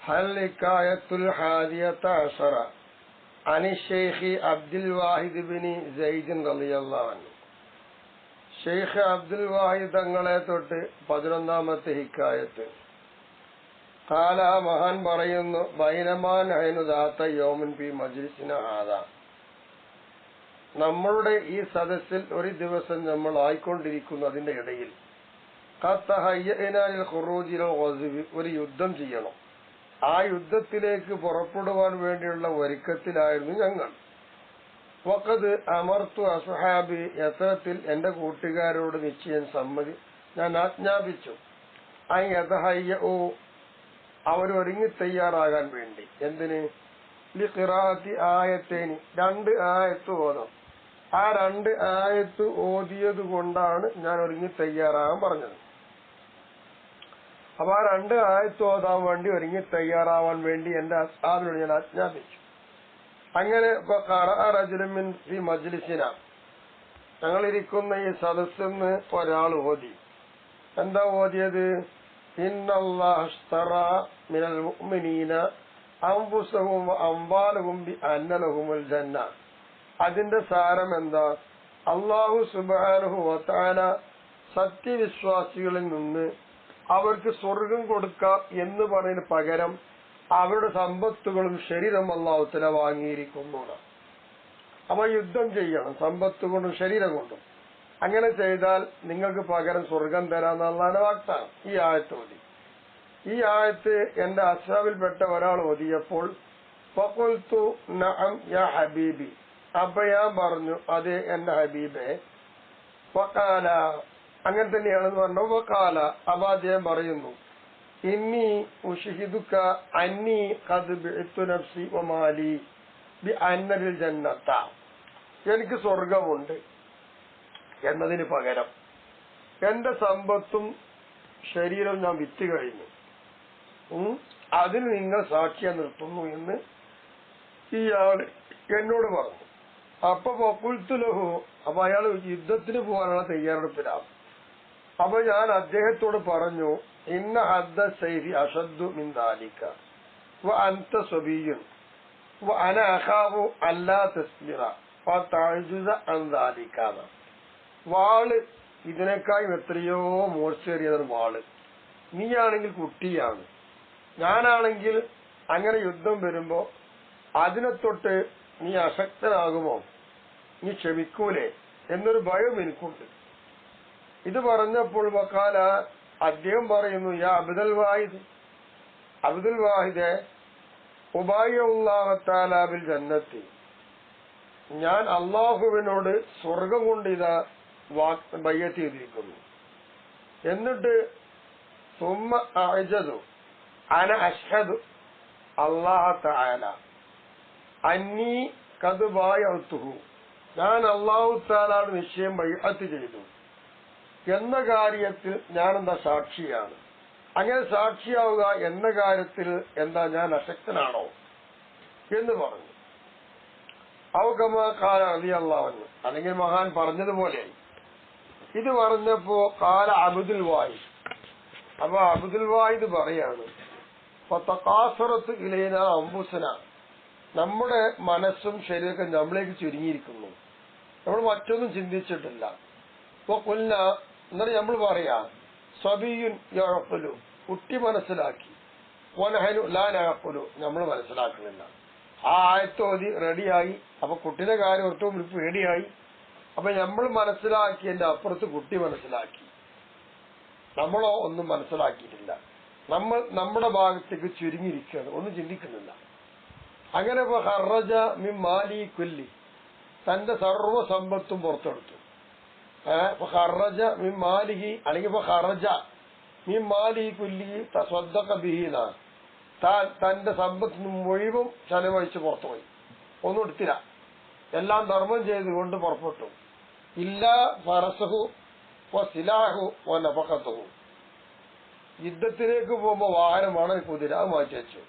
ഹൽക്കായത്തുൽ ഹാദിയത അശറ അനി ഷെയ്ഖ് അബ്ദുൽ വാഹിദ് bin Sayyid റളിയല്ലാഹു അൻഹു. ഷെയ്ഖ് അബ്ദുൽ വാഹിദ് തങ്ങളെ തൊട്ട് 11ാമത്തെ ഹിക്കായത്ത്. ഖാല, മഹാൻ പറയുന്നു, ബൈനമാൻ നഹ്നു ദാത യൗമിൻ ഫീ മജ്ലിസിനാ ഹാദാ, നമ്മളുടെ ഈ സദസ്സിൽ ഒരു ദിവസം നമ്മൾ ആയിക്കൊണ്ടിരിക്കുന്നതിന്റെ ഇടയിൽ ഖദ് തഹയ്യനാ ലിൽ ഖുറൂജി ഇലൽ ഗസ്വി, ഒരു യുദ്ധം ചെയ്യണം, ആ യുദ്ധത്തിലേക്ക് പുറപ്പെടുവാൻ വേണ്ടിയുള്ള ഒരുക്കത്തിലായിരുന്നു ഞങ്ങൾ. വഖദ് അമർത്തു അസ്ഹാബി, യത്രത്തിൽ എന്റെ കൂട്ടുകാരോട് നിശ്ചയം ഞാൻ ആജ്ഞാപിച്ചു, അൻ യതഹയ്യഉ, അവരൊരുങ്ങി തയ്യാറാകാൻ വേണ്ടി. എന്തിന്? ലിഖിറാഅത്തി ആയത്തേനി, 2 ആയത്ത് ഓതാം. ആ 2 ആയത്ത് ഓതിയത് കൊണ്ടാണ് ഞാൻ ഒരുങ്ങി തയ്യാറാകാൻ പറഞ്ഞത്. അപ്പൊ ആ 2 ആയത്ത് ഓതാൻ വേണ്ടി ഒരുങ്ങി തയ്യാറാവാൻ വേണ്ടി എന്റെ അസ്ഹാബിനോട് ഞാൻ ആജ്ഞാപിച്ചു. അങ്ങനെ ഈ മജ്ലിസിന, ഞങ്ങളിരിക്കുന്ന ഈ സദസ്സിന്ന് ഒരാൾ ഓതി. എന്താ ഓതിയത്? ഇന്നല്ലാഹ ഇശ്തറാ മിനൽ മുഅ്മിനീന അൻഫുസഹും വഅംവാലഹും ബിഅന്ന ലഹുമുൽ ജന്ന. അതിന്റെ സാരം എന്താ? അല്ലാഹു സുബ്ഹാനഹു വതആല സത്യവിശ്വാസികളിൽ നിന്ന് അവർക്ക് സ്വർഗം കൊടുക്കാം എന്ന് പറയുന്ന പകരം അവരുടെ സമ്പത്തുകളും ശരീരം അല്ലാഹു തആല വാങ്ങിയിരിക്കുന്നു. അപ്പൊ യുദ്ധം ചെയ്യണം, സമ്പത്ത് കൊണ്ടും ശരീരം കൊണ്ടും. അങ്ങനെ ചെയ്താൽ നിങ്ങൾക്ക് പകരം സ്വർഗം തരാമെന്നുള്ളതാണ് വാഗ്ദാനം. ഈ ആയത്ത് ഓതി. ഈ ആയത്ത് എന്റെ അസ്ഹാബിൽപ്പെട്ട ഒരാൾ ഓതിയപ്പോൾ ഫഖുൽതു നഅം യാ ഹബീബി, അപ്പൊ ഞാൻ പറഞ്ഞു, അതെ എന്റെ ഹബീബെ. ഫഖാല, അങ്ങനെ തന്നെയാണെന്ന് പറഞ്ഞു. ഫഖാല, അപ്പൊ അദ്ദേഹം പറയുന്നു, ഇന്നി ഉശ്ഹിദുക അന്നി ഖദ് ബിഅതു നഫ്സി വമാലി ബിഅന്ന ലിൽ ജന്നത, എനിക്ക് സ്വർഗമുണ്ട് എന്നതിന് പകരം എന്റെ സമ്പത്തും ശരീരവും ഞാൻ വിറ്റ് കഴിഞ്ഞു, അതിന് നിങ്ങൾ സാക്ഷ്യം നിർത്തുന്നു എന്ന് ഇയാൾ എന്നോട് പറഞ്ഞു. അപ്പൊ വഖുൽതു ലഹു, അപ്പൊ അയാൾ യുദ്ധത്തിന് പോകാനുള്ള തയ്യാറെടുപ്പിലാണ്. അപ്പൊ ഞാൻ അദ്ദേഹത്തോട് പറഞ്ഞു, ഇന്ന ഹദ്ദ സൈഫി അഷദ്ദു മിൻ ദാലിക വ അൻത സബിയ്യുൻ വ അന അഖാഫു അല്ലാ തസ്ബിറ ഫതഅജുസ അൻ ദാലിക. വാള് ഇതിനേക്കാളും എത്രയോ മൂർച്ചേറിയതാണ് വാള്. നീയാണെങ്കിൽ കുട്ടിയാണ്, ഞാനാണെങ്കിൽ അങ്ങനെ യുദ്ധം വരുമ്പോ അതിനെ തൊട്ട് നീ അശക്തനാകുമോ, നീ ക്ഷമിക്കൂലേ എന്നൊരു ഭയം എനിക്കുണ്ട്. ഇത് പറഞ്ഞപ്പോൾ വഖാല, അദ്ദേഹം പറയുന്നു, യാ അബ്ദുൽ വാഹിദ്, അബ്ദുൽ വാഹിദെ, ഉബായിഉല്ലാഹ തആല ബിൽ ജന്നത്തി, ഞാൻ അള്ളാഹുവിനോട് സ്വർഗം കൊണ്ട് ഇതാ ബയ്യത്ത് ചെയ്തിരിക്കുന്നു. എന്നിട്ട് സുമ്മ അഅ്ജദു അന അശ്ഹദു അല്ലാഹ തആല അന്നി ഖദ് ബായഅതുഹു, ഞാൻ അല്ലാഹു തആലയോട് നിശ്ചയം ബയ്യത്ത് ചെയ്തു എന്ന കാര്യത്തിൽ ഞാനെന്താ സാക്ഷിയാണ്. അങ്ങനെ സാക്ഷിയാവുക എന്ന കാര്യത്തിൽ എന്താ ഞാൻ അശക്തനാണോ എന്ന് പറഞ്ഞു. ഔകമാ ഖാല റളിയല്ലാഹു അൻഹു, അല്ലെങ്കിൽ മഹാൻ പറഞ്ഞതുപോലെ. ഇത് പറഞ്ഞപ്പോ ഖാല അബ്ദുൽ വാഹിദ്, അപ്പൊ അബ്ദുൽ വാഹിദ് പറയാണ്, ഫതഖാസറതു ഇലൈനാ അൻഫുസനാ, നമ്മുടെ മനസ്സും ശരീരമൊക്കെ നമ്മളിലേക്ക് ചുരുങ്ങിയിരിക്കുന്നു, നമ്മൾ മറ്റൊന്നും ചിന്തിച്ചിട്ടില്ല. വഖുൽന, എന്നിട്ട് നമ്മൾ പറയാ, സബിയുൻ യഅഖുലു, കുട്ടി മനസ്സിലാക്കി, വനഹനു ലാ നഅഖുലു, നമ്മൾ മനസ്സിലാക്കുന്നില്ല. ആ ആയത്തോതി റെഡിയായി. അപ്പൊ കുട്ടിയുടെ കാര്യം ഓർത്തും പേടിയായി. അപ്പൊ നമ്മൾ മനസ്സിലാക്കിയതിന്റെ അപ്പുറത്ത് കുട്ടി മനസ്സിലാക്കി, നമ്മളോ ഒന്നും മനസ്സിലാക്കിയിട്ടില്ല. നമ്മൾ നമ്മുടെ ഭാഗത്തേക്ക് ചുരുങ്ങിയിരിക്കുകയാണ്, ഒന്നും ചിന്തിക്കുന്നില്ല. അങ്ങനെ ഖറജ മിൻ മാലി കുല്ലി, തന്റെ സർവ്വസമ്പത്തും പുറത്തെടുത്തു. ഖറജ മിൻ മാലിഹി, അല്ലെങ്കിൽ ഖറജ മിൻ മാലിഹി കുല്ലി തസദ്ദഖ ബിഹി, തന്റെ സമ്പത്തിന് മുഴുവൻ ചെലവഴിച്ച് പുറത്തുപോയി, ഒന്നും എടുത്തില്ല, എല്ലാം ധർമ്മം ചെയ്തുകൊണ്ട് പുറപ്പെട്ടു. ഇല്ല ഫറസഹു വസിലാഹു വനഫഖതുഹു, യുദ്ധത്തിലേക്ക് പോകുമ്പോ വാഹനമാണ് കുതിര, അത് മാറ്റി വെച്ചു.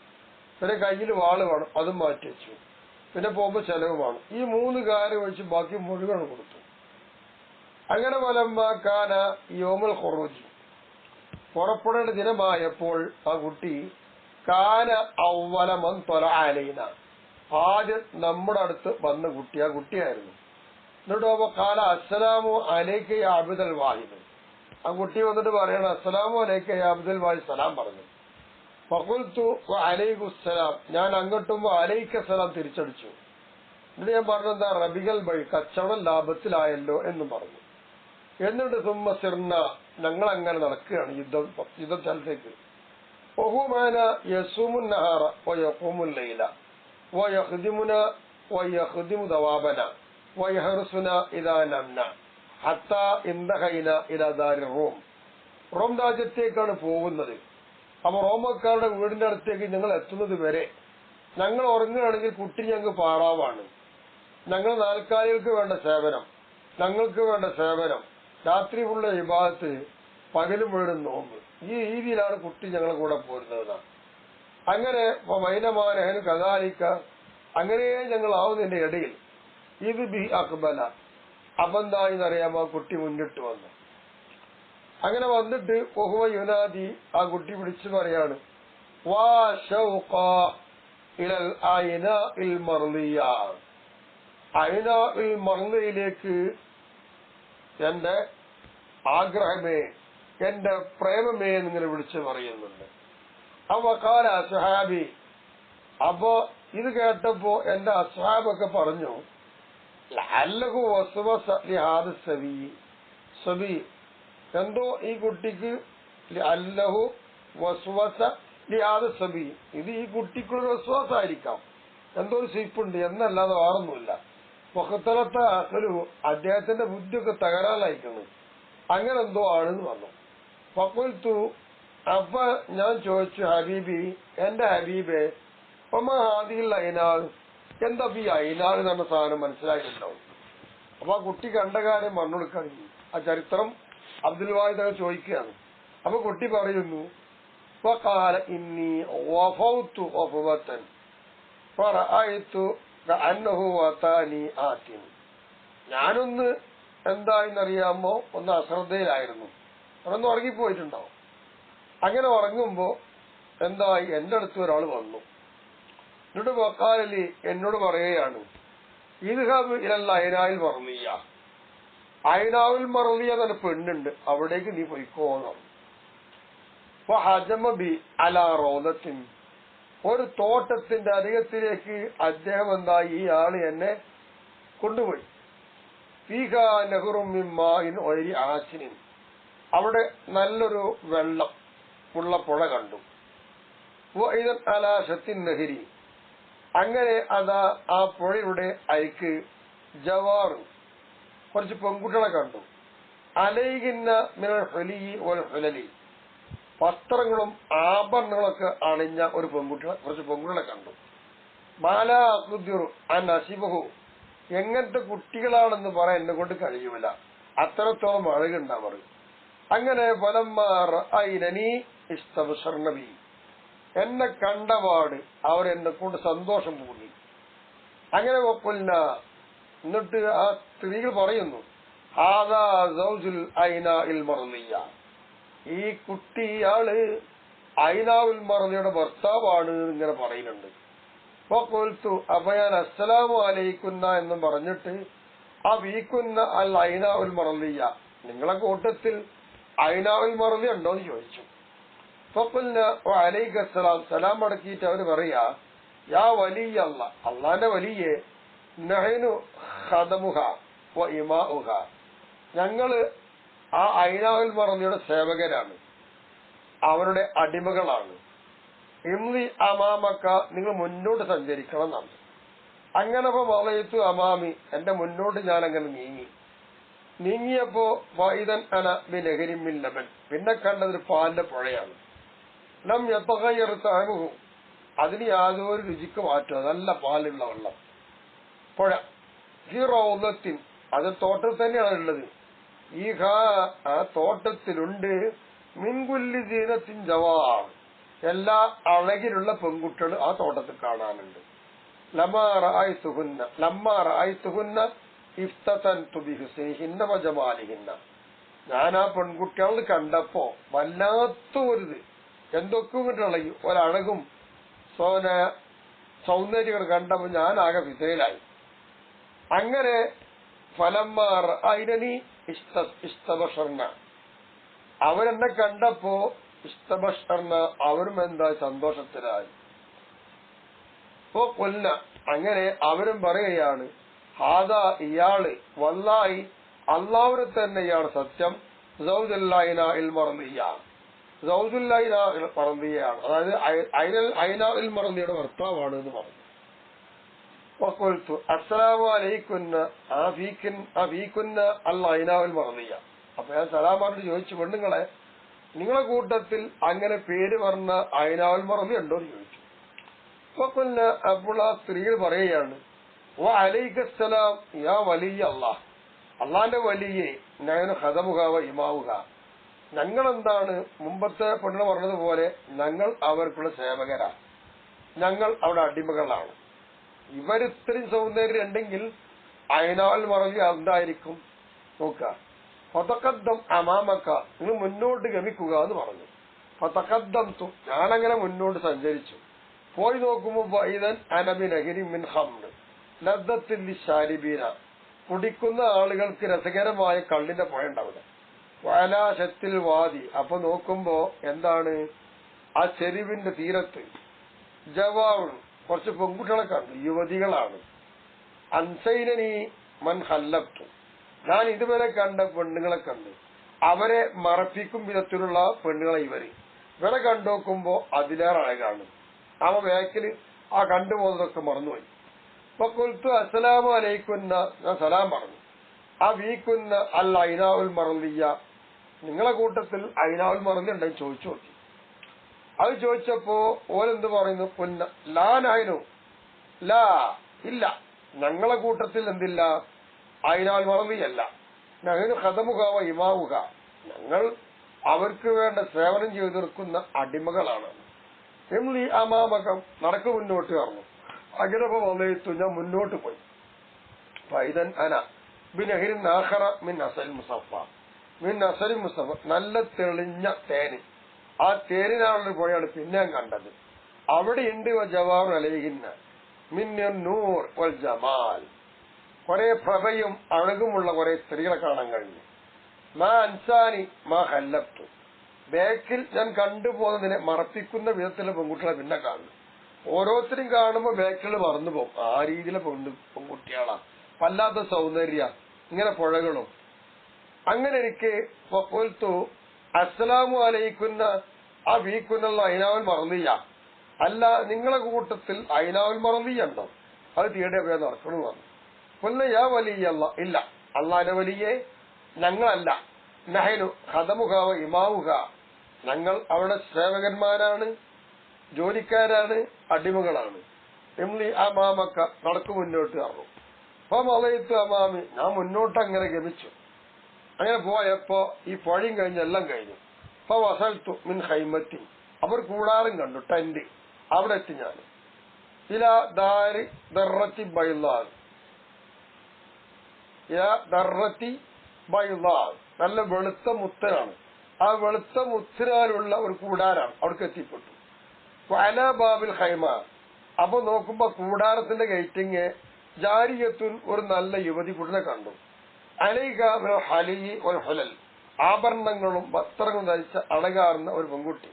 പിന്നെ കയ്യിൽ വാള് വേണം, അതും മാറ്റി വെച്ചു. പിന്നെ പോകുമ്പോ ചെലവുമാണ്. ഈ 3 കാര്യം വെച്ച് ബാക്കി മുഴുവൻ കൊടുത്തു. അങ്ങനെ വലമ്മാക്കാന യോമുൽ ഖുറൂജ്, പുറപ്പെടേണ്ട ദിനമായപ്പോൾ ആ കുട്ടി കാന അവലമൻ തൊല അലൈന, ആദ്യം നമ്മുടെ അടുത്ത് വന്ന കുട്ടിയായിരുന്നു. എന്നിട്ടോ കാല അസ്സലാമു അലൈക യാ അബ്ദൽ വാഹിദ്, ആ കുട്ടി വന്നിട്ട് പറയണം അസ്സലാമു അലൈക യാ അബ്ദൽ വാഹിദ്, സലാം പറഞ്ഞു. ഫഖുൽതു വഅലൈകുസ്സലാം, ഞാൻ അങ്ങോട്ടും അലൈക്കസ്സലാം തിരിച്ചടിച്ചു. എന്നിട്ട് ഞാൻ പറഞ്ഞെന്താ റബികൾ വഴി കച്ചവടം ലാഭത്തിലായല്ലോ എന്നും പറഞ്ഞു. എന്നിട്ട് സുമ്മ സിർന, ഞങ്ങൾ അങ്ങനെ നടക്കുകയാണ് യുദ്ധസ്ഥലത്തേക്ക്. വഹുമാന യസൂമുൻ നഹാറ വയഖൂമുൽ ലൈല വയഖ്ദിമുന വയഖ്ദിമു ദവാബന വയഹ്റുസുന ഇദാ നംന ഹത്താ ഇൻതഹൈന ഇലാ ദാരി റൂം. റോം രാജ്യത്തേക്കാണ് പോകുന്നത്. അപ്പൊ റോമക്കാരുടെ വീടിന്റെ അടുത്തേക്ക് ഞങ്ങൾ എത്തുന്നത് വരെ ഞങ്ങൾ ഉറങ്ങുകയാണെങ്കിൽ കുട്ടി ഞങ്ങൾക്ക് പാറാവാണ്. ഞങ്ങൾ നാൽക്കാലികൾക്ക് വേണ്ട സേവനം, ഞങ്ങൾക്ക് വേണ്ട സേവനം, രാത്രി ഉള്ള ഇബാദത്ത്, പകലും വീടും നോമ്പ്, ഈ രീതിയിലാണ് കുട്ടി ഞങ്ങളെ കൂടെ പോരുന്നതാണ്. അങ്ങനെ മൈനമാനഹൻ കദാലിക്ക, അങ്ങനെ ഞങ്ങളാവുന്നതിന്റെ ഇടയിൽ ഇത് ബി അക്ബല, അബന്ധായെന്നറിയാമോ കുട്ടി മുന്നിട്ട് വന്നു. അങ്ങനെ വന്നിട്ട് ഒഹുവ യുനാദി, ആ കുട്ടി വിളിച്ചു പറയാണ് വാ ശൗഖ ഇലൽ ഐനാഇൽ മർളിയ, ഐനാഇൽ മർളിയിലേക്ക് എന്റെ ആഗ്രഹമേ, എന്റെ പ്രേമമേ എന്നിങ്ങനെ വിളിച്ചു പറയുന്നുണ്ട്. അവകാല അസ്ഹാബി, അപ്പോ ഇത് കേട്ടപ്പോ എന്റെ അസ്ഹാബൊക്കെ പറഞ്ഞു ലഅല്ലഹു വസ്വസ ലിഹാദ സബി, എന്തോ ഈ കുട്ടിക്ക് അല്ലഹു വസ്വസ ലിഹാദ സബി, ഇത് ഈ കുട്ടിക്കുള്ള വസ്വാസായിരിക്കാം, എന്തോ ഒരു സിപ്പുണ്ട് എന്നല്ലാതെ വേറൊന്നുമില്ല. മുഖത്തലത്തെ അക്കലു, അദ്ദേഹത്തിന്റെ ബുദ്ധിയൊക്കെ തകരാറിലായിരിക്കുന്നു, അങ്ങനെ എന്തോ ആണെന്ന് പറഞ്ഞു. ഫഖുൽതു, അപ്പൊ ഞാൻ ചോദിച്ചു ഹബീബി, എന്റെ ഹബീബെ, ഹാദിൽ ഐനാൾ, എന്താ ഈ ഐനാൾ എന്ന സാധനം മനസ്സിലായിട്ടുണ്ടാവും. അപ്പൊ ആ കുട്ടി കണ്ട കാര്യം മണ്ണൊടുക്കാൻ, ആ ചരിത്രം അബ്ദുൽ വാഹിദ് ചോദിക്കുകയാണ്. അപ്പൊ കുട്ടി പറയുന്നു ഫഖാല ഇന്നി വഫൗതു വഫവതൻ ഫറഅയ്തു കഅന്നഹു വതാനി ആതിൻ, ഞാനൊന്ന് എന്തായെന്നറിയാമോ ഒന്ന് അശ്രദ്ധയിലായിരുന്നു, അതൊന്ന് ഉറങ്ങിപ്പോയിട്ടുണ്ടാവും. അങ്ങനെ ഉറങ്ങുമ്പോ എന്തായി, എന്റെ അടുത്ത് ഒരാൾ വന്നു. എന്നിട്ട് വക്കാലി എന്നോട് പറയുകയാണ് ഇദ്ഹബ് ഇലൽ ഐനാഇൽ മർളിയ, ഐനാഉൽ മർളിയ എന്ന പെണ്ണുണ്ട്, അവിടേക്ക് നീ പോയിക്കോണം. ഫഹജമ ബി അലാ റൗദത്തിൻ, ഒരു തോട്ടത്തിന്റെ അരികത്തിലേക്ക് അദ്ദേഹം എന്തായി, ഈ ആള് എന്നെ കൊണ്ടുപോയി. ഫീഹാ നഹറും മിൻ മാഇൻ ഗൈരി ആസിനിൻ, അവിടെ നല്ലൊരു വെള്ളം ഉള്ള പുഴ കണ്ടു. വഇദൻ അലാ ശത്തിൻ നഹരി, അങ്ങനെ അതാ ആ പുഴയുടെ അരിക്ക് ജവാർ, കുറച്ച് പെൺകുട്ടികളെ കണ്ടു. അലൈഹിന്ന മിനൽ ഹുലി വൽ ഹുലലി, വസ്ത്രങ്ങളും ആഭരണങ്ങളൊക്കെ അണിഞ്ഞ കുറച്ച് പെൺകുട്ടികളെ കണ്ടു. മാലാ അഖ്ദിറു അൻ അസിബഹു, എങ്ങനത്തെ കുട്ടികളാണെന്ന് പറയാൻ എന്നെ കൊണ്ട് കഴിയൂല, അത്രത്തോളം അഴകുണ്ടാവർ. അങ്ങനെ ഫലമ്മാ റഅയ്നനി ഇസ്തബ്ശർന ബി, എന്നെ കണ്ടപാട് അവരെന്നെ കൊണ്ട് സന്തോഷം പൂങ്ങി. അങ്ങനെ വഖുൽന, എന്നിട്ട് ആ സ്ത്രീകൾ പറയുന്നു ഹാദാ സൗജുൽ ഐനാഇൽ മർളിയ, ഈ കുട്ടി ഇയാള് ഐനാഉൽ മർളിയുടെ ഭർത്താവാണ് ഇങ്ങനെ പറയുന്നുണ്ട്. ഫഖുൽതു, അപ്പൊ ഞാൻ അസ്സലാമു അലൈക്കുന്ന എന്നും പറഞ്ഞിട്ട് ആ വീക്കുന്ന അൽ ഐനാഉൽ മർളിയ, നിങ്ങളെ കൂട്ടത്തിൽ ഐനാഉൽ മർളിയ ഉണ്ടോന്ന് ചോദിച്ചു. ഫഖുൽന വഅലൈക്കസ്സലാം, സലാം അടക്കിയിട്ട് അവര് പറയാ യാ വലിയ അല്ലാഹ്, അള്ളാന്റെ വലിയെ, നഹ്നു ഖദമുഹ വ ഇമാഉഹ, ഞങ്ങള് ആ ഐനാഉൽ മർളിയുടെ സേവകരാണ്, അവരുടെ അടിമകളാണ്. ഇംലി അമാമക്ക, നിങ്ങൾ മുന്നോട്ട് സഞ്ചരിക്കണം എന്നാണ്. അങ്ങനെ വളയത്തു അമാമി, എന്റെ മുന്നോട്ട് ഞാൻ അങ്ങനെ നീങ്ങിയപ്പോ വൈദൻ അന ബിനഹരിമിൻ ലബൻ, പിന്നെ കണ്ടതൊരു പാലിന്റെ പുഴയാണ്. നം യതഗയ്യർ തഅമുഹു, അതിന് യാതൊരു രുചിക്ക് മാറ്റം, നല്ല പാലുള്ള വെള്ളം പുഴ. ഈ റൗദത്തിൻ, അത് തോട്ടത്തിൽ തന്നെയാണ് ഉള്ളത്. ഈ ആ തോട്ടത്തിലുണ്ട് മിൻകുല്ലി സീനത്തിൻ ജവാർ, എല്ലാ അഴകിലുള്ള പെൺകുട്ടികൾ ആ തോട്ടത്തിൽ കാണാനുണ്ട്. ലമ്മാ റഅയ്തുഹുന്ന ഇഫ്തതൻതു ബിഹുസ്നിഹിന്ന വജമാലിഹിന്ന, ഞാൻ ആ പെൺകുട്ടികൾ കണ്ടപ്പോ വല്ലാത്ത ഒരു എന്തൊക്കെ ഇങ്ങോട്ട് ഇളകി. ഒരഴകും സൗന്ദര്യങ്ങൾ കണ്ടപ്പോൾ ഞാനാകെ വിധേയനായി. അങ്ങനെ ഫലന്മാർ അതിനി ഇഷ്ടഭക്ഷർണ, അവരെന്നെ കണ്ടപ്പോ ഇഷ്ടഭക്ഷർണ, അവരും എന്താ സന്തോഷത്തിലായി. ഇപ്പോ കൊല്ല, അങ്ങനെ അവരും പറയുകയാണ് ഹാദാ, ഇയാള് വല്ലാഹി അള്ളാഹുവിനെ തന്നെയാണ് സത്യം, സൗദുല്ലാഹിനാഇൽ മർദിയ, സൗദുല്ലാഹിനാഇൽ മർദിയാണ്, അതായത് ഐനാഇൽ മർദിയുടെ ഭർത്താവാണ് എന്ന് പറഞ്ഞു. വഖുൽതു അസ്സലാമു അലൈകുന്ന അഫീകുന്ന അൽ ഐനാഉൽ മർദിയ. അപ്പൊ ഞാൻ സലാമായിട്ട് ചോദിച്ചു, പെണ്ണുങ്ങളെ നിങ്ങളെ കൂട്ടത്തിൽ അങ്ങനെ പേര് പറഞ്ഞ ഐനാഉൽ മർദി ഉണ്ടോ എന്ന് ചോദിച്ചു. വഖുൽന, അപ്പോൾ ആ സ്ത്രീകൾ പറയുകയാണ് വഅലൈക്കസ്സലാം യാ വലിയ അല്ലാഹ്, അള്ളാന്റെ വലിയെ ഞാൻ ഖദമുക ഇമാവുക, ഞങ്ങളെന്താണ് മുമ്പത്തെ പെണ്ണ് പറഞ്ഞതുപോലെ ഞങ്ങൾ അവർക്കുള്ള സേവകരാ, ഞങ്ങൾ അവിടെ അടിമകളാണ്. ഇവരിത്രയും സൗന്ദര്യം ഉണ്ടെങ്കിൽ ഐനാഉൽ മർദി എന്തായിരിക്കും നോക്കുക. ഫതഖദ്ദം അമാമക, നിങ്ങൾ മുന്നോട്ട് ഗമിക്കുക എന്ന് പറഞ്ഞു. ഫതഖദ്ദംതു, ഞാനങ്ങനെ മുന്നോട്ട് സഞ്ചരിച്ചു. പോയി നോക്കുമ്പോ ഫൈദൻ അനബി നഹരി മിൻ ഖംർ ലദ്ദത്തിൽ ലിശാരിബീന, കുടിക്കുന്ന ആളുകൾക്ക് രസകരമായ കള്ളിന്റെ പുഴയുണ്ട് അവിടെ. വലാശത്തിൽ വാദി, അപ്പൊ നോക്കുമ്പോ എന്താണ്, ആ ചെരുവിന്റെ തീരത്ത് ജവാവുൻ, കുറച്ച് പെൺകുട്ടികളെ കണ്ടു, യുവതികളാണ്. അൻസൈനനി മൻ ഹല്ലബ്തു, ഞാൻ ഇതുവരെ കണ്ട പെണ്ണുങ്ങളെ കണ്ടു, അവരെ മറപ്പിക്കും വിധത്തിലുള്ള പെണ്ണുങ്ങളെ ഇവരെ കണ്ടുനോക്കുമ്പോ അതിലേറെ അഴകാണ്. അവ വേക്കില് ആ കണ്ടുപോകുന്നതൊക്കെ മറന്നുപോയി. അപ്പൊ കൊൽത്തു അസ്സലാമു അലൈക്കുന്ന, ഞാൻ സലാം പറഞ്ഞു. ആ വീക്കുന്ന അൽ ഐനാഉൽ മർദിയ, നിങ്ങളെ കൂട്ടത്തിൽ ഐനാഉൽ മർദി ഉണ്ടെന്ന് ചോദിച്ചു നോക്കി. അത് ചോദിച്ചപ്പോ ഓരെന്ത് പറയുന്നു, പൊന്ന ലാനായനു ലാ, ഇല്ല, ഞങ്ങളെ കൂട്ടത്തിൽ എന്തില്ല, ഐനാഉൽ മർദിയല്ല, ഞങ്ങൾ ഖദമുക ഇമാവുക, ഞങ്ങൾ അവർക്ക് വേണ്ട സേവനം ചെയ്തു തീർക്കുന്ന അടിമകളാണ്. എംലി അമാമകം, നടക്കു മുന്നോട്ട് പറഞ്ഞു. അങ്ങനെ വന്നേത്തു, ഞാൻ മുന്നോട്ട് പോയി. ഫൈദൻ അന ബിനഹരിൻ ആഖറ മിൻ അസൽ മുസഫ, മിൻ അസൽ മുസഫ, നല്ല തെളിഞ്ഞ തേന്, ആ തേനിനാളുടെ പോയാണ് പിന്നെ ഞാൻ കണ്ടത്. അവിടെയുണ്ട് ജവാർ അലൈഹിന്ന മിന്നർ നൂർ വൽ ജമാൽ, കുറെ പ്രഭയും അഴകുമുള്ള കുറെ സ്ത്രീകളെ കാണാൻ കഴിഞ്ഞു. മാ അൻസാനി മാ ഹല്ലബ്തു, ബേക്കിൽ ഞാൻ കണ്ടുപോകുന്നതിനെ മറപ്പിക്കുന്ന വിധത്തിലുള്ള പെൺകുട്ടികളെ പിന്നെ കാണുന്നു. ഓരോരുത്തരും കാണുമ്പോ ബേക്കിൽ മറന്നു പോകും. ആ രീതിയിലെ പെൺകുട്ടികളാ, വല്ലാത്ത സൗന്ദര്യ, ഇങ്ങനെ പുഴകളും. അങ്ങനെ എനിക്ക് കൊൽത്തു അസ്സലാമു അലൈക്കുന്ന ആ വീക്കുന്ന ഐനാഉൽ മർദിയ, അല്ല നിങ്ങളെ കൂട്ടത്തിൽ ഐനാഉൽ മർദിയ ഉണ്ടോ, അത് തീയുടെ പേര് നടക്കണം പറഞ്ഞു. കൊല്ല യാ വലിയ അല്ല, ഇല്ല, അള്ളാന്റെ വലിയെ ഞങ്ങളല്ല, നഹനു ഖദമുക ഇമാവുക, ഞങ്ങൾ അവരുടെ സേവകന്മാരാണ്, ജോലിക്കാരാണ്, അടിമകളാണ്. എംലി അമാമക്ക, നടക്കു മുന്നോട്ട് പറഞ്ഞു. അപ്പൊ മലയത്ത് അമാമി, ഞാൻ മുന്നോട്ട് അങ്ങനെ ഗമിച്ചു. അങ്ങനെ പോയപ്പോ ഈ പുഴയും കഴിഞ്ഞ് എല്ലാം കഴിഞ്ഞു. അപ്പൊ വസൽത്തു മിൻ ഹൈമത്തി, അവർ കൂടാരം കണ്ടു, ടെന്റ്, അവിടെ എത്തി ഞാൻ. ഇല ദാരി ദർറത്തി ബൈലാൽ, ദർറത്തി ബൈലാൽ, നല്ല വെളുത്ത മുത്തനാണ്. ആ വെളുത്ത മുത്തിനാലുള്ള ഒരു കൂടാരാണ്, അവിടേക്ക് എത്തിപ്പെട്ടു. വഅല ബാബിൽ ഹൈമ, അപ്പൊ നോക്കുമ്പോ കൂടാരത്തിന്റെ ഗേറ്റിങ് ജാരിയത്തുൻ, ഒരു നല്ല യുവതി കുട്ടിനെ കണ്ടു. അലൈക ഹലി ഒരു ഹുലൽ, ആഭരണങ്ങളും വസ്ത്രങ്ങളും ധരിച്ച അഴകാർന്ന ഒരു പെൺകുട്ടി.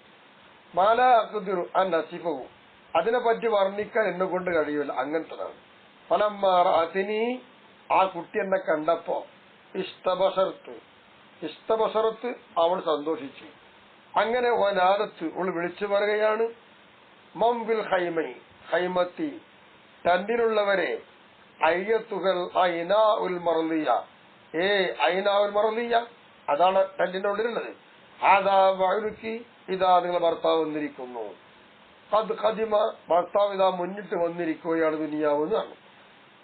മാല അഖ്ദിറു അൻ നസിഫഹു, അതിനെപ്പറ്റി വർണ്ണിക്കാൻ എന്നെ കൊണ്ട് കഴിയില്ല, അങ്ങനത്തതാണ്. ഫലമ്മാ റഅതിനി, ആ കുട്ടി എന്നെ കണ്ടപ്പോ ഇഷ്ടബസറത്ത്, അവൾ സന്തോഷിച്ചു. അങ്ങനെ വനാദത്ത്, അവൾ വിളിച്ചു പറയുകയാണ്, മംബിൽ ഹൈമത്തി, ടെന്റിലുള്ളവരെ, അയ്യത്തുകൾ ഐനാഉൽ മർദിയ, ഐനാഉൽ മർദിയ, അതാണ് ടെന്റിന്റെ ഉള്ളിലുള്ളത്. ആദാ വഅലുക്കി, ഇതാ നിങ്ങളുടെ ഭർത്താവ് വന്നിരിക്കുന്നു. ഖദിമ, ഭർത്താവ് ഇതാ മുന്നിട്ട് വന്നിരിക്കുകയാണ് ദുനിയാവെന്നാണ്.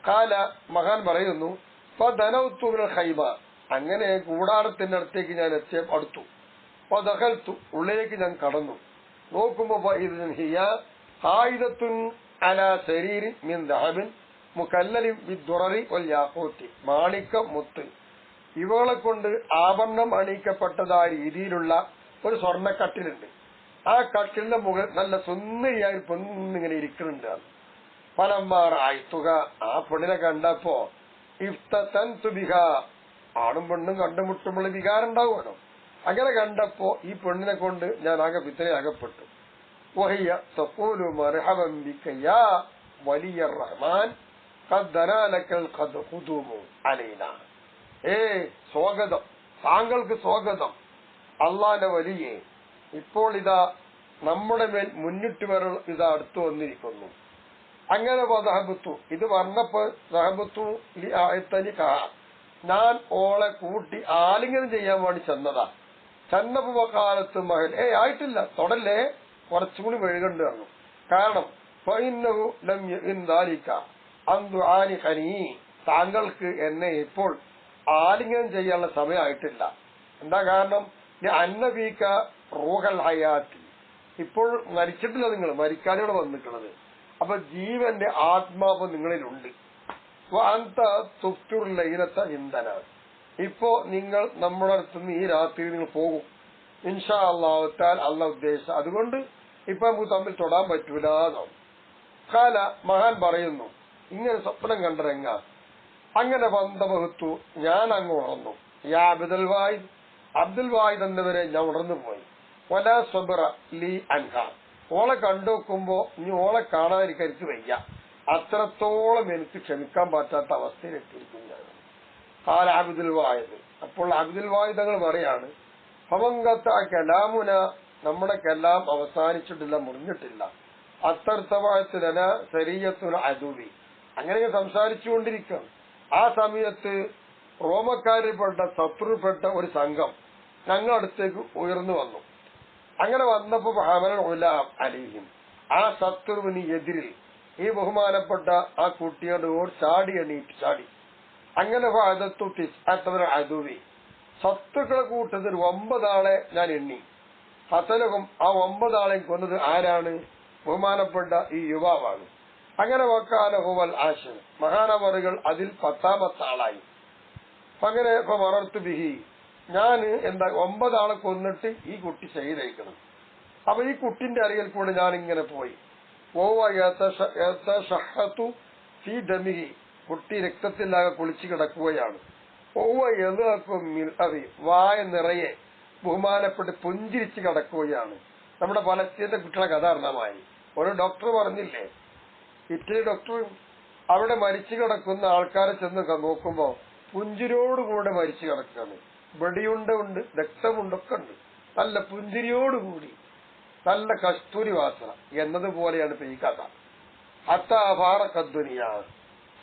കാല, മഹാൻ പറയുന്നു, ഫദനൗതു മിനൽ ഹൈമ, അങ്ങനെ കൂടാരത്തിന്റെ അടുത്തേക്ക് ഞാൻ അടുത്തു. ഫദഖൽതു, ഉള്ളിലേക്ക് ഞാൻ കടന്നു. നോക്കുമ്പോ ഫഇദൻ ഹിയ ഹായിദത്തുൻ അലാ സരീരിൻ മിൻ ദഹബിൻ മുകല്ലലിൻ ബിദ്ദുററി വൽ യാഖൂത്തി, മാണിക്കം, മുത്ത്, ഇവകളെ കൊണ്ട് ആഭരണം അണിയിക്കപ്പെട്ടതായ രീതിയിലുള്ള ഒരു സ്വർണ്ണക്കട്ടിലുണ്ട്. ആ കട്ടിലിന്റെ മുകളിൽ നല്ല സുന്ദരിയായ പെണ്ണിങ്ങനെ ഇരിക്കുന്നുണ്ട്. പലമാറായി തുക ആ പെണ്ണിനെ കണ്ടപ്പോ ഇഫ്തൻതുബിഹ, ആണും പെണ്ണും കണ്ടുമുട്ടുമ്പോൾ വികാരം ഉണ്ടാവുമല്ലോ. അങ്ങനെ കണ്ടപ്പോ ഈ പെണ്ണിനെ കൊണ്ട് ഞാൻ ആകെ വിത്തനയാകപ്പെട്ടു. വഹിയ തഖൂലു മർഹബൻ ബിക യാ വലിയ റഹ്മാൻ ഖദ് ദനാലകൽ ഖുദൂമു അലൈനാ. സ്വാഗതം, താങ്കൾക്ക് സ്വാഗതം അള്ളാന്റെ വലിയെ, ഇപ്പോൾ ഇതാ നമ്മുടെ മേൽ മുന്നിട്ട് വരണം, ഇതാ അടുത്തു വന്നിരിക്കുന്നു. അങ്ങനെ ദഹബത്തു, ഇത് പറഞ്ഞപ്പോ ദഹബത്തു ഞാൻ ഓളെ കൂട്ടി ആലിംഗനം ചെയ്യാൻ വേണ്ടി ചെന്നതാ. ചെന്നപ്പോ കാലത്ത് മകൻ ആയിട്ടില്ല, തൊടല്ലേ, കുറച്ചുകൂടി മെഴുകണ്ട് പറഞ്ഞു. കാരണം താങ്കൾക്ക് എന്നെ ഇപ്പോൾ ആലിംഗനം ചെയ്യാനുള്ള സമയമായിട്ടില്ല. എന്താ കാരണം? അന്നബീക്ക റൂഹൽ ഹയാത്തി, ഇപ്പോൾ മരിച്ചിട്ടില്ല, നിങ്ങൾ മരിക്കാനാണ് വന്നിട്ടുള്ളത്. അപ്പൊ ജീവന്റെ ആത്മാവ് നിങ്ങളിലുണ്ട്. ഇന്ധന, ഇപ്പോ നിങ്ങൾ നമ്മുടെ അടുത്തുനിന്ന് ഈ രാത്രി നിങ്ങൾ പോകും ഇൻഷാ അല്ലാഹു തആല, അല്ലാഹു ഉദ്ദേശിച്ച. അതുകൊണ്ട് ഇപ്പൊ നമുക്ക് തമ്മിൽ തൊടാൻ പറ്റൂലാന്നോ. കാല മഹാൻ പറയുന്നു, ഇങ്ങനെ സ്വപ്നം കണ്ടരങ്ങ. അങ്ങനെ ബന്ധവഹത്തു, ഞാൻ അങ്ങ് ഉണർന്നു. യാ അബ്ദുൽ വാഹിദ്, അബ്ദുൽ വാഹിദ് എന്നവരെ ഞാൻ ഉണർന്നു പോയി. വലാ സബ്റ ലീ അൻഹ, ഓളെ കണ്ടുവെക്കുമ്പോ ഇനി ഓളെ കാണാതിരിക്കാൻ എനിക്ക് വയ്യ, അത്രത്തോളം എനിക്ക് ക്ഷമിക്കാൻ പറ്റാത്ത അവസ്ഥയിൽ എത്തിയിരിക്കും ഞാൻ. കാല അബ്ദുൽ വാഹിദ്, അപ്പോൾ അബ്ദുൽ വാഹിദ് തങ്ങൾ പറയാണ്, ഫമങ്കത്ത കലാമുന, നമ്മുടെ കലാം അവസാനിച്ചിട്ടില്ല, മുറിഞ്ഞിട്ടില്ല. അത്തർത്തവാഴത്തിലന ശരീരത്തുൽ അദുവി, അങ്ങനെ സംസാരിച്ചുകൊണ്ടിരിക്കണം. ആ സമയത്ത് റോമക്കാരിൽപ്പെട്ട ശത്രുപ്പെട്ട ഒരു സംഘം ഞങ്ങളടുത്തേക്ക് ഉയർന്നു വന്നു. അങ്ങനെ വന്നപ്പോ അലിഹിം, ആ ശത്രുവിന് എതിരിൽ ഈ ബഹുമാനപ്പെട്ട ആ കുട്ടിയോട് ചാടി എണീറ്റ് ചാടി. അങ്ങനെ അദുവി, ശത്രുക്കളെ കൂട്ടത്തിൽ 9 ആളെ ഞാൻ എണ്ണി. ഹസലഹും, ആ 9 ആളെയും കൊന്നത് ആരാണ്? ബഹുമാനപ്പെട്ട ഈ യുവാവാണ്. അങ്ങനെ വക്കാലഹുവൽ ആശൻ, മഹാനവറുകൾ അതിൽ 10ാമത്തെ ആളായി. അങ്ങനെ ഇപ്പൊ മറർത്തു ബിഹി, ഞാൻ 9 ആളെ കൊന്നിട്ട് ഈ കുട്ടി ശഹീദായിക്കണം. അപ്പൊ ഈ കുട്ടിന്റെ അരികിൽ കൂടെ ഞാൻ ഇങ്ങനെ പോയി. കുട്ടി രക്തത്തിലാകെ കുളിച്ചു കിടക്കുകയാണ്. വായ നിറയെ ബഹുമാനപ്പെട്ട് പുഞ്ചിരിച്ച് കിടക്കുകയാണ്. നമ്മുടെ പലസ്തീനത്തെ കുട്ടികളെ കഥ അറിഞ്ഞമായി. ഒരു ഡോക്ടർ പറഞ്ഞില്ലേ, ഇറ്റലി ഡോക്ടർ, അവിടെ മരിച്ചു കിടക്കുന്ന ആൾക്കാരെ ചെന്ന് നോക്കുമ്പോ പുഞ്ചിരിയോടുകൂടെ മരിച്ചു കിടക്കുകയാണ്. വെടിയുണ്ട്, രക്തമുണ്ടൊക്കെ ഉണ്ട്, നല്ല പുഞ്ചിരിയോടുകൂടി, നല്ല കസ്തൂരി വാസന എന്നതുപോലെയാണ് ഇപ്പൊ ഈ കഥ. അത്താഭാറക്കദ്ദുനിയ,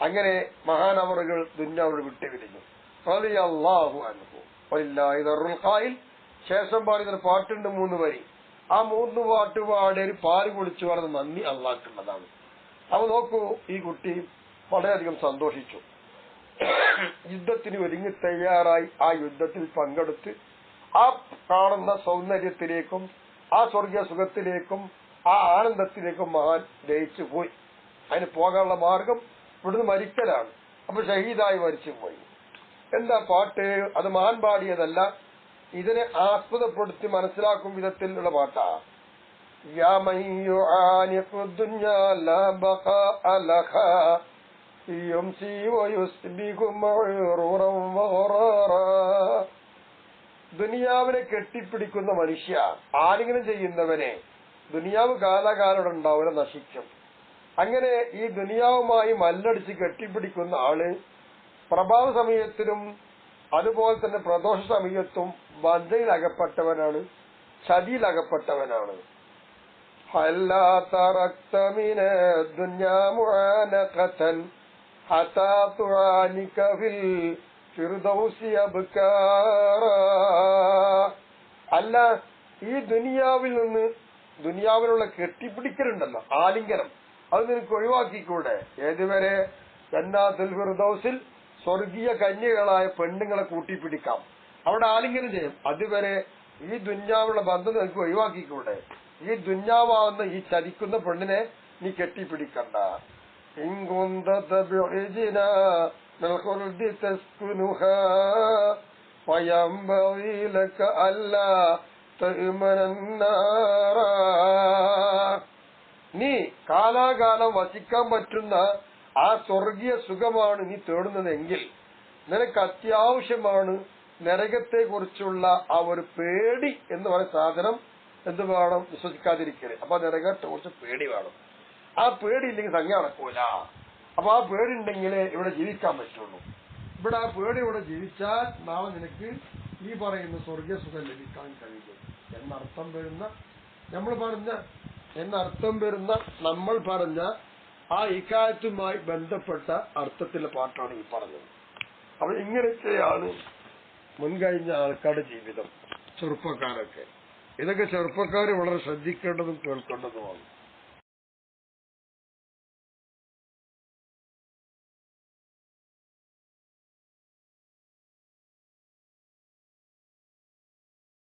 അങ്ങനെ മഹാനവറുകൾ ദുന്യാവോട് വിട്ടുപിരിഞ്ഞു. റളിയല്ലാഹു അൻഹു വലില്ലാഹി ദറുൽ ഖായിൽ. ശേഷം പാടുന്ന പാട്ടുണ്ട് 3 വരി. ആ 3 പാട്ട് പാടി ഒരു പാല് കുടിച്ചു പറഞ്ഞ നന്ദി അള്ളാഹ്ക്കുള്ളതാണ്. അപ്പൊ നോക്കൂ, ഈ കുട്ടി വളരെയധികം സന്തോഷിച്ചു. യുദ്ധത്തിന് ഒരുങ്ങി തയ്യാറായി ആ യുദ്ധത്തിൽ പങ്കെടുത്ത് ആ കാണുന്ന സൗന്ദര്യത്തിലേക്കും ആ സ്വർഗീയ സുഖത്തിലേക്കും ആ ആനന്ദത്തിലേക്കും മഹാൻ ലയിച്ചു പോയി. അതിന് പോകാനുള്ള മാർഗം ഇവിടുന്ന് മരിക്കലാണ്. അപ്പൊ ഷഹീദായി മരിച്ചു പോയി. എന്താ പാട്ട്? അത് മഹാൻ പാടിയതല്ല, ഇതിനെ ആസ്പദപ്പെടുത്തി മനസ്സിലാക്കും വിധത്തിലുള്ള പാട്ടാ. ദുനിയാവിനെ കെട്ടിപ്പിടിക്കുന്ന മനുഷ്യ, ആലിംഗനം ചെയ്യുന്നവനെ ദുനിയാവ് കാലാകാലം ഉണ്ടാവില്ല, നശിക്കും. അങ്ങനെ ഈ ദുനിയാവുമായി മല്ലടിച്ച് കെട്ടിപ്പിടിക്കുന്ന ആള് പ്രഭാത സമയത്തിലും അതുപോലെ തന്നെ പ്രദോഷ സമയത്തും വഞ്ചനയിലകപ്പെട്ടവനാണ്, ചതിയിലകപ്പെട്ടവനാണ്. അല്ല, ഈ ദുനിയാവിൽ നിന്ന്, ദുനിയാവിലുള്ള കെട്ടിപ്പിടിക്കലുണ്ടല്ലോ, ആലിംഗനം, അത് നിനക്ക് ഒഴിവാക്കിക്കൂടെ? ഏതുവരെ? ജന്നാത്തുൽ ഫിർദൗസിൽ സ്വർഗീയ കന്യകളായ പെണ്ണുങ്ങളെ കൂട്ടിപ്പിടിക്കാം, അവിടെ ആലിംഗനം ചെയ്യും. അതുവരെ ഈ ദുന്യാവുള്ള ബന്ധം നിനക്ക് ഒഴിവാക്കിക്കൂടെ? ഈ ദുന്യാവാവുന്ന ഈ ചതിക്കുന്ന പെണ്ണിനെ നീ കെട്ടിപ്പിടിക്കണ്ട. നീ കാലാകാലം വസിക്കാൻ പറ്റുന്ന ആ സ്വർഗീയ സുഖമാണ് നീ തേടുന്നതെങ്കിൽ നിനക്ക് അത്യാവശ്യമാണ് നരകത്തെ കുറിച്ചുള്ള ആ ഒരു പേടി എന്ന് പറയുന്ന സാധനം എന്ത് വേണം? വിശ്വസിക്കാതിരിക്കല്. അപ്പൊ നരകത്തെ കുറിച്ച് പേടി വേണം. ആ പേടി ഇല്ലെങ്കിൽ സംഖ്യ നടക്കൂല. അപ്പൊ ആ പേടി ഉണ്ടെങ്കിലേ ഇവിടെ ജീവിക്കാൻ പറ്റുള്ളൂ. ഇവിടെ ആ പേടി ഇവിടെ ജീവിച്ചാൽ നാളെ നിനക്ക് ഈ പറയുന്ന സ്വർഗീയ സുഖം ലഭിക്കാൻ കഴിയും എന്നർത്ഥം വരുന്ന നമ്മൾ പറഞ്ഞ ആ ഇക്കാര്യത്തുമായി ബന്ധപ്പെട്ട അർത്ഥത്തിലെ പാട്ടാണ് ഈ പറഞ്ഞത്. അപ്പൊ ഇങ്ങനെയൊക്കെയാണ് മുൻകഴിഞ്ഞ ആൾക്കാരുടെ ജീവിതം, ചെറുപ്പക്കാരൊക്കെ. ഇതൊക്കെ ചെറുപ്പക്കാർ വളരെ ശ്രദ്ധിക്കേണ്ടതും കേൾക്കേണ്ടതുമാണ്.